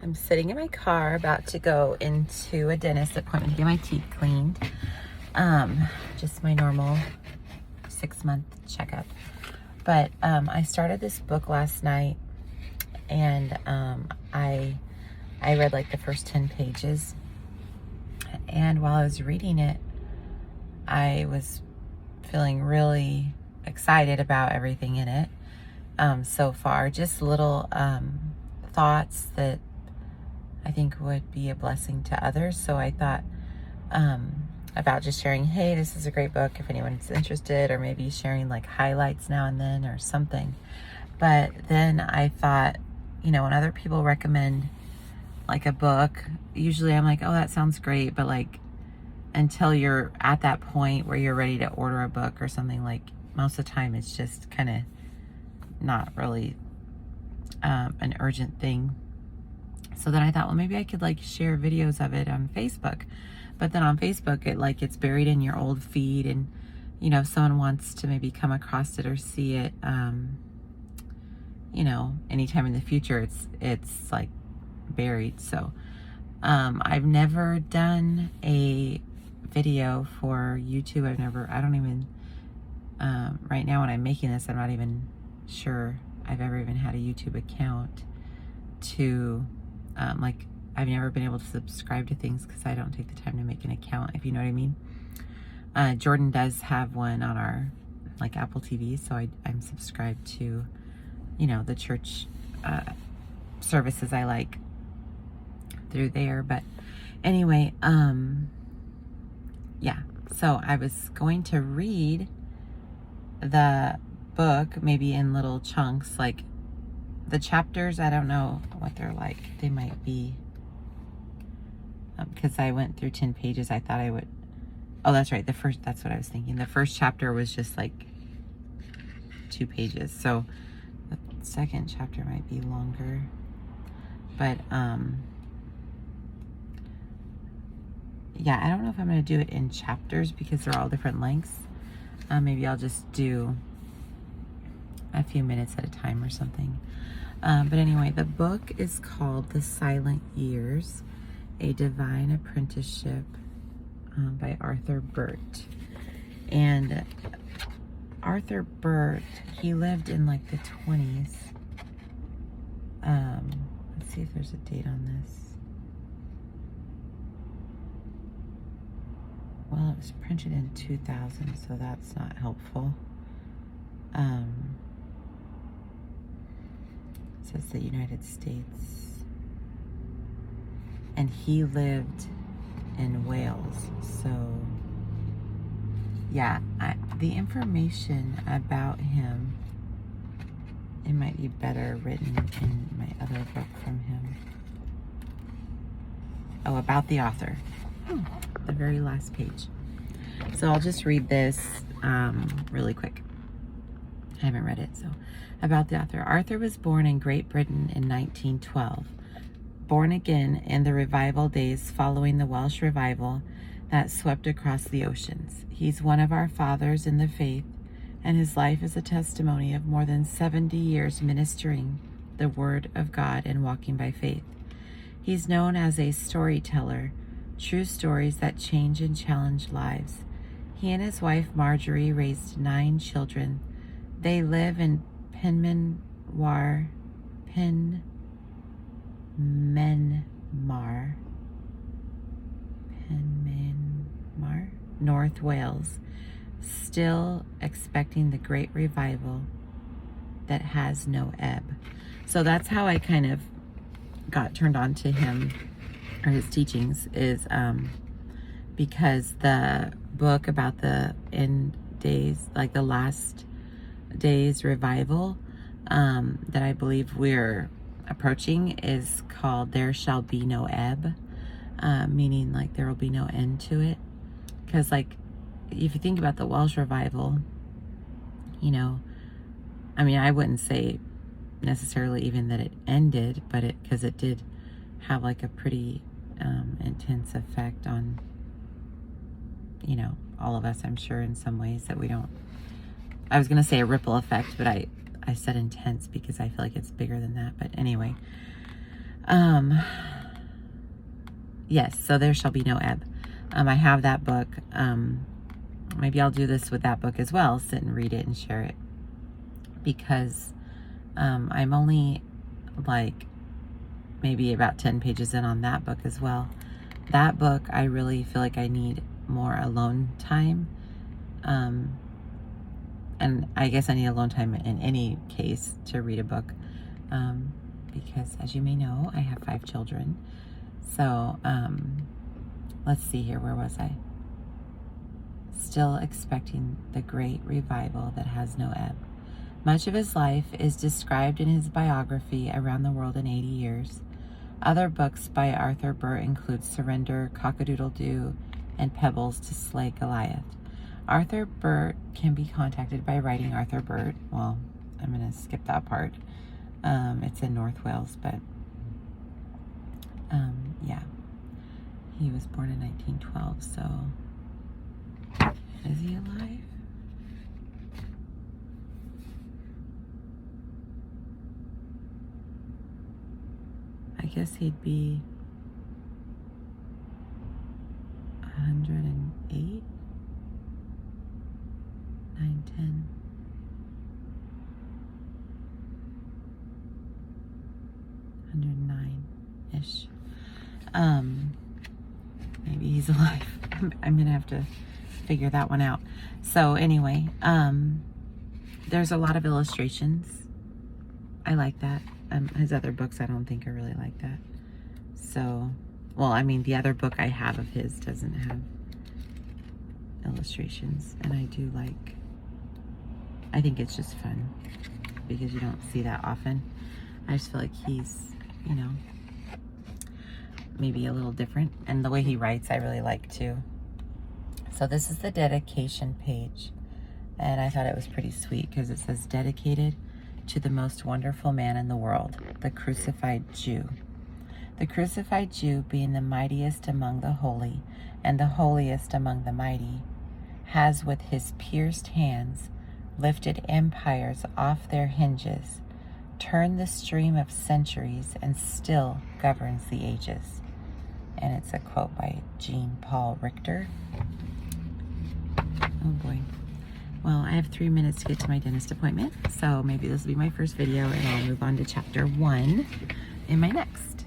I'm sitting in my car about to go into a dentist appointment to get my teeth cleaned. Just my normal 6-month checkup. But I started this book last night, and I read like the first 10 pages. And while I was reading it, I was feeling really excited about everything in it so far. Just little thoughts that I think would be a blessing to others. So I thought about just sharing, hey, this is a great book if anyone's interested, or maybe sharing like highlights now and then or something. But then I thought, when other people recommend like a book, usually I'm like, oh, that sounds great. But like, until you're at that point where you're ready to order a book or something, like most of the time it's just kind of not really an urgent thing. So then I thought, well, maybe I could like share videos of it on Facebook. But then on Facebook, it's buried in your old feed, and if someone wants to maybe come across it or see it, anytime in the future, it's like buried. So I've never done a video for YouTube. I don't even right now when I'm making this, I'm not even sure I've ever even had a YouTube account to I've never been able to subscribe to things because I don't take the time to make an account, if you know what I mean. Jordan does have one on our like Apple TV, so I'm subscribed to the church services I like through there. But anyway, yeah, so I was going to read the book maybe in little chunks, like the chapters. I don't know what they're like. They might be, because I went through 10 pages. I thought I would, oh, that's right, that's what I was thinking. The first chapter was just like 2 pages, so the second chapter might be longer. But yeah, I don't know if I'm going to do it in chapters because they're all different lengths. Maybe I'll just do a few minutes at a time or something. But anyway, the book is called The Silent Years, A Divine Apprenticeship by Arthur Burt. And Arthur Burt, he lived in like the 20s. Let's see if there's a date on this. Well, it was printed in 2000, so that's not helpful. It says the United States. And he lived in Wales. So, yeah, the information about him, it might be better written in my other book from him. Oh, about the author. The very last page. So I'll just read this really quick. I haven't read it. So, about the author. Arthur was born in Great Britain in 1912. Born again in the revival days following the Welsh revival that swept across the oceans. He's one of our fathers in the faith, and his life is a testimony of more than 70 years ministering the word of God and walking by faith. He's known as a storyteller, true stories that change and challenge lives. He and his wife Marjorie raised 9 children. They live in Penmanmar, North Wales, still expecting the great revival that has no ebb. So that's how I kind of got turned on to him, or his teachings, is because the book about the end days, like the last days revival that I believe we're approaching, is called There Shall Be No Ebb, meaning like there will be no end to it. Because like if you think about the Welsh revival, I wouldn't say necessarily even that it ended, but because it did have like a pretty intense effect on all of us, I'm sure, in some ways that we don't. I was gonna say a ripple effect, but I said intense because I feel like it's bigger than that. But anyway, Yes, so there shall be no ebb. I have that book. Maybe I'll do this with that book as well, sit and read it and share it, because I'm only like maybe about 10 pages in on that book as well. That book, I really feel like I need more alone time. And I guess I need alone time in any case to read a book, because as you may know, I have 5 children. So let's see here, where was I? Still expecting the great revival that has no ebb. Much of his life is described in his biography, Around the World in 80 Years. Other books by Arthur Burt include Surrender, Cock-a-Doodle-Doo, and Pebbles to Slay Goliath. Arthur Burt can be contacted by writing Arthur Burt. Well, I'm going to skip that part. It's in North Wales, but yeah. He was born in 1912, so is he alive? I guess he'd be 108, 910. Ish. Maybe he's alive. I'm gonna have to figure that one out. So anyway, there's a lot of illustrations. I like that. His other books I don't think are really like that. So, well, I mean, the other book I have of his doesn't have illustrations, and I do like, I think it's just fun because you don't see that often. I just feel like he's, you know, maybe a little different, and the way he writes I really like too. So this is the dedication page, and I thought it was pretty sweet because it says, dedicated to the most wonderful man in the world, the crucified Jew. The crucified Jew, being the mightiest among the holy and the holiest among the mighty, has with his pierced hands lifted empires off their hinges, turned the stream of centuries, and still governs the ages. And it's a quote by Jean Paul Richter. Oh boy. Well, I have 3 minutes to get to my dentist appointment, so maybe this will be my first video, and I'll move on to chapter 1 in my next.